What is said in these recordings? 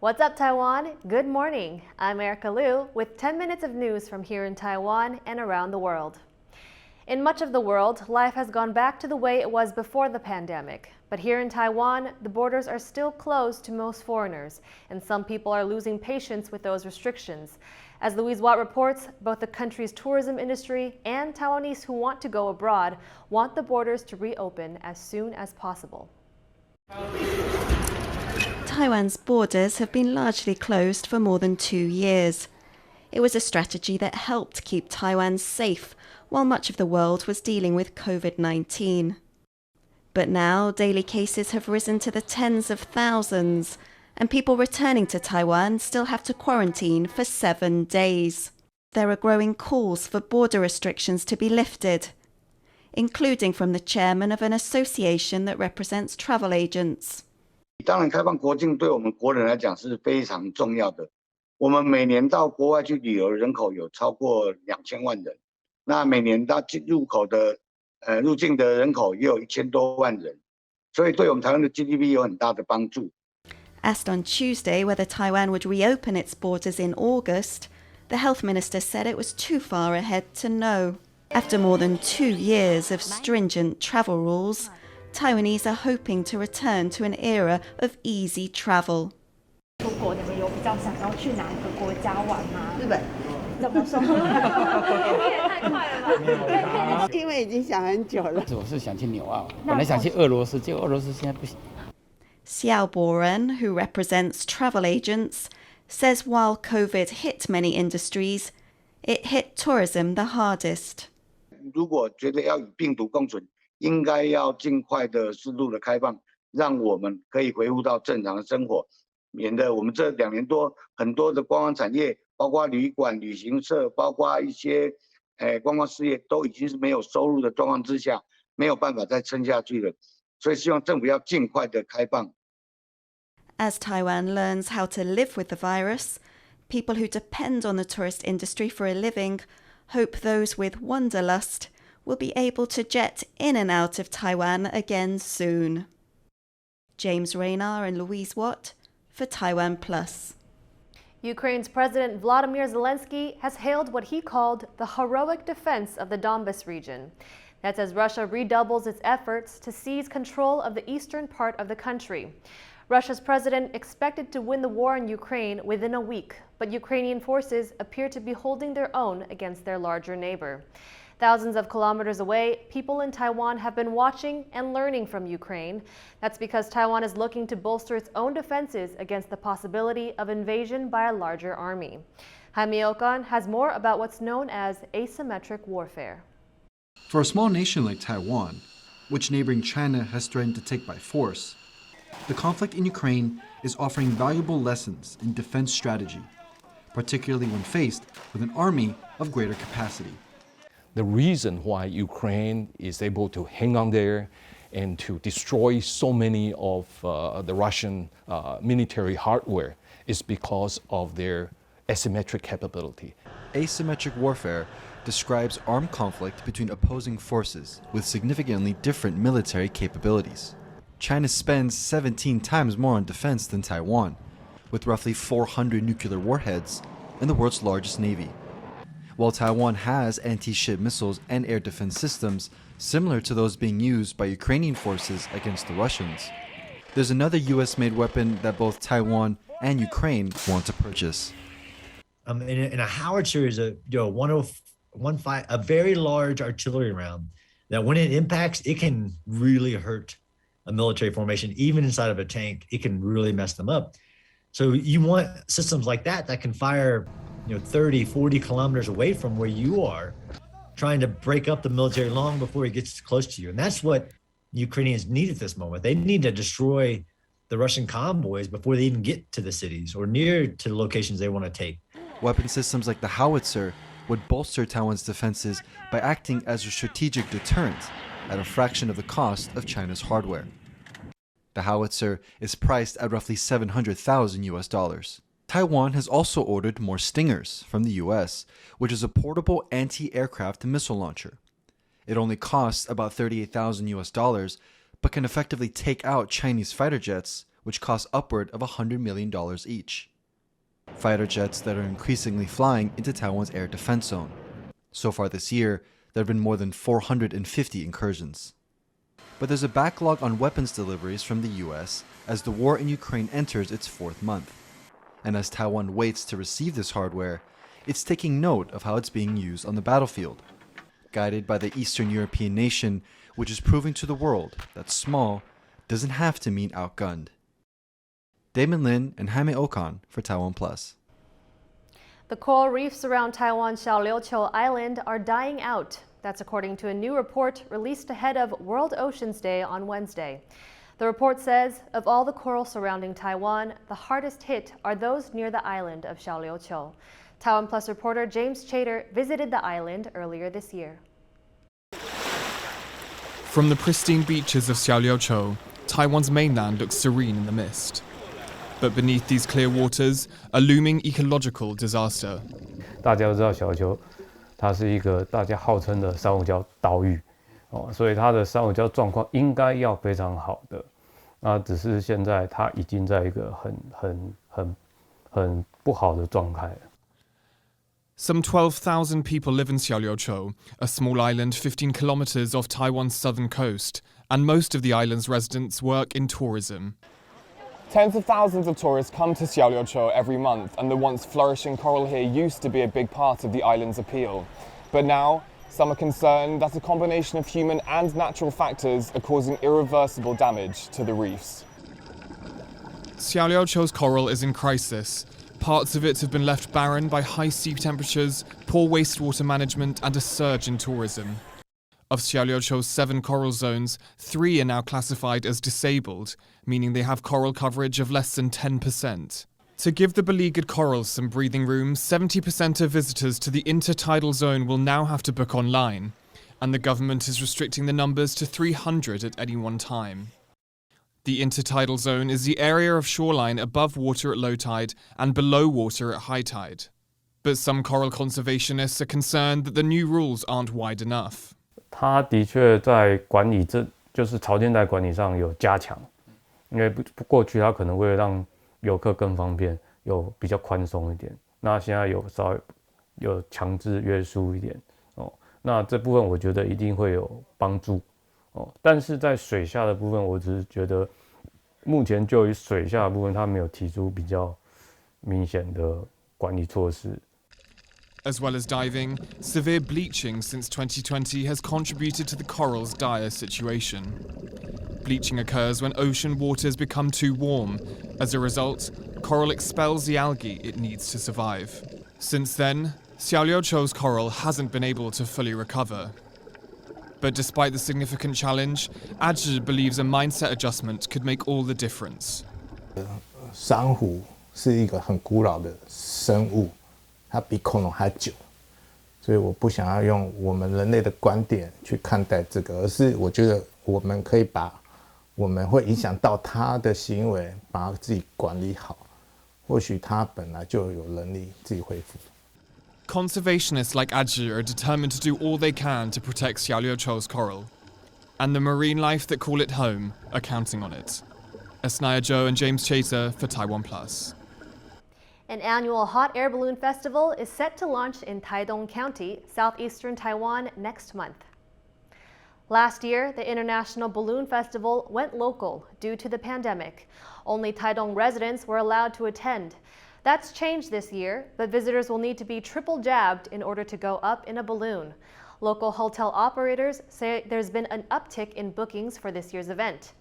What's up, Taiwan? Good morning. I'm Erika Liu with 10 minutes of news from here in Taiwan and around the world. In much of the world, life has gone back to the way it was before the pandemic. But here in Taiwan, the borders are still closed to most foreigners, and some people are losing patience with those restrictions. As Louise Watt reports, both the country's tourism industry and Taiwanese who want to go abroad want the borders to reopen as soon as possible. Taiwan's borders have been largely closed for more than 2 years. It was a strategy that helped keep Taiwan safe while much of the world was dealing with COVID-19. But now daily cases have risen to the tens of thousands, and people returning to Taiwan still have to quarantine for 7 days. There are growing calls for border restrictions to be lifted, including from the chairman of an association that represents travel agents. 当然，开放国境对我们国人来讲是非常重要的。我们每年到国外去旅游的人口有超过2000万人，那每年到入境的人口也有1000多万人，所以对我们台湾的 GDP 有很大的帮助。 Asked on Tuesday whether Taiwan would reopen its borders in August, the health minister said it was too far ahead to know. After more than 2 years of stringent travel rules, Taiwanese are hoping to return to an era of easy travel. 出国你们有比较想要去哪一个国家玩吗？日本。怎么说？你也太快了吧！因为已经想很久了。我是想去纽澳，本来想去俄罗斯，结果俄罗斯现在不行。 Xiaoliuqiu, who represents travel agents, says while COVID hit many industries, it hit tourism the hardest. 如果觉得要与病毒共存，应该要尽快的适度的开放，让我们可以恢复到正常的生活，免得我们这2年多很多的观光产业，包括旅馆、旅行社，包括一些观光事业，都已经是没有收入的状况之下，没有办法再撑下去了。所以希望政府要尽快的开放。 As Taiwan learns how to live with the virus, people who depend on the tourist industry for a living hope those with wanderlust will be able to jet in and out of Taiwan again soon. James Raynar and Louise Watt for TaiwanPlus. Ukraine's President Vladimir Zelensky has hailed what he called the heroic defense of the Donbas region. That's as Russia redoubles its efforts to seize control of the eastern part of the country. Russia's president expected to win the war in Ukraine within a week, but Ukrainian forces appear to be holding their own against their larger neighbor. Thousands of kilometers away, people in Taiwan have been watching and learning from Ukraine. That's because Taiwan is looking to bolster its own defenses against the possibility of invasion by a larger army. Jaime Okan has more about what's known as asymmetric warfare. For a small nation like Taiwan, which neighboring China has threatened to take by force, the conflict in Ukraine is offering valuable lessons in defense strategy, particularly when faced with an army of greater capacity. The reason why Ukraine is able to hang on there and to destroy so many of the Russian military hardware is because of their asymmetric capability. Asymmetric warfare describes armed conflict between opposing forces with significantly different military capabilities. China spends 17 times more on defense than Taiwan, with roughly 400 nuclear warheads and the world's largest navy. While Taiwan has anti-ship missiles and air defense systems similar to those being used by Ukrainian forces against the Russians, there's another US-made weapon that both Taiwan and Ukraine want to purchase. And a howitzer is a very large artillery round that when it impacts, it can really hurt a military formation. Even inside of a tank, it can really mess them up. So you want systems like that that can fire 30, 40 kilometers away from where you are, trying to break up the military long before it gets close to you. And that's what Ukrainians need at this moment. They need to destroy the Russian convoys before they even get to the cities or near to the locations they want to take. Weapon systems like the howitzer would bolster Taiwan's defenses by acting as a strategic deterrent at a fraction of the cost of China's hardware. The howitzer is priced at roughly $700,000 US. Taiwan has also ordered more Stingers from the US, which is a portable anti-aircraft missile launcher. It only costs about $38,000 US, but can effectively take out Chinese fighter jets which cost upward of $100 million each. Fighter jets that are increasingly flying into Taiwan's air defense zone. So far this year, there have been more than 450 incursions. But there's a backlog on weapons deliveries from the US as the war in Ukraine enters its 4th month. And as Taiwan waits to receive this hardware, it's taking note of how it's being used on the battlefield. Guided by the Eastern European nation, which is proving to the world that small doesn't have to mean outgunned. Damon Lin and Jaime Okan for TaiwanPlus. The coral reefs around Taiwan's Xiaoliuqiu Island are dying out. That's according to a new report released ahead of World Oceans Day on Wednesday. The report says, of all the coral surrounding Taiwan, the hardest hit are those near the island of Xiaoliuqiu. TaiwanPlus reporter James Chater visited the island earlier this year. From the pristine beaches of Xiaoliuqiu, Taiwan's mainland looks serene in the mist. But beneath these clear waters, a looming ecological disaster. 大家都知道小琉球，它是一个大家号称的珊瑚礁岛屿，所以它的珊瑚礁状况应该要非常好的。那只是现在它已经在一个很不好的状态了。 Some 12,000 people live in Xiaoliuqiu, a small island 15 kilometers off Taiwan's southern coast, and most of the island's residents work in tourism. Tens of thousands of tourists come to Xiaoliuqiu every month, and the once flourishing coral here used to be a big part of the island's appeal. But now, some are concerned that a combination of human and natural factors are causing irreversible damage to the reefs. Xiaoliuqiu's coral is in crisis. Parts of it have been left barren by high sea temperatures, poor wastewater management, and a surge in tourism. Of Xiaoliuqiu's 7 coral zones, 3 are now classified as disabled, meaning they have coral coverage of less than 10%. To give the beleaguered corals some breathing room, 70% of visitors to the intertidal zone will now have to book online, and the government is restricting the numbers to 300 at any one time. The intertidal zone is the area of shoreline above water at low tide and below water at high tide. But some coral conservationists are concerned that the new rules aren't wide enough. 它的确在管理就是潮间带管理上有加强，因为过去它可能为了让游客更方便，有比较宽松一点。那现在有稍微有强制约束一点那这部分我觉得一定会有帮助。但是在水下的部分，我只是觉得目前就于水下的部分，它没有提出比较明显的管理措施。As well as diving, severe bleaching since 2020 has contributed to the coral's dire situation. Bleaching occurs when ocean waters become too warm. As a result, coral expels the algae it needs to survive. Since then, Xiaoliuqiu's coral hasn't been able to fully recover. But despite the significant challenge, Ajie believes a mindset adjustment could make all the difference. 珊瑚是一个很古老的生物，它比恐龙还久，所以我不想要用我们人类的观点去看待这个，而是我觉得我们可以把我们会影响到它的行为，把它自己管理好，或许它本来就有能力自己恢复。 Conservationists like Ajie are determined to do all they can to protect Xiaoliuqiu's coral. And the marine life that call it home are counting on it. Asnaya Zhou and James Chater for TaiwanPlus. An annual hot air balloon festival is set to launch in Taidong County, southeastern Taiwan, next month. Last year, the International Balloon Festival went local due to the pandemic. Only Taidong residents were allowed to attend. That's changed this year, but visitors will need to be triple jabbed in order to go up in a balloon. Local hotel operators say there's been an uptick in bookings for this year's event.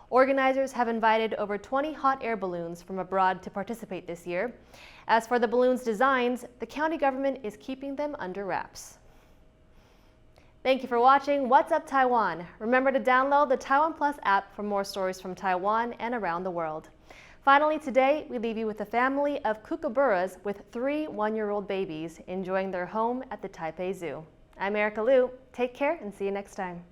Organizers have invited over 20 hot air balloons from abroad to participate this year. As for the balloons' designs, the county government is keeping them under wraps. Thank you for watching What's Up Taiwan. Remember to download the TaiwanPlus app for more stories from Taiwan and around the world. Finally, today, we leave you with a family of kookaburras with 3 one-year-old babies enjoying their home at the Taipei Zoo. I'm Erika Liu. Take care and see you next time.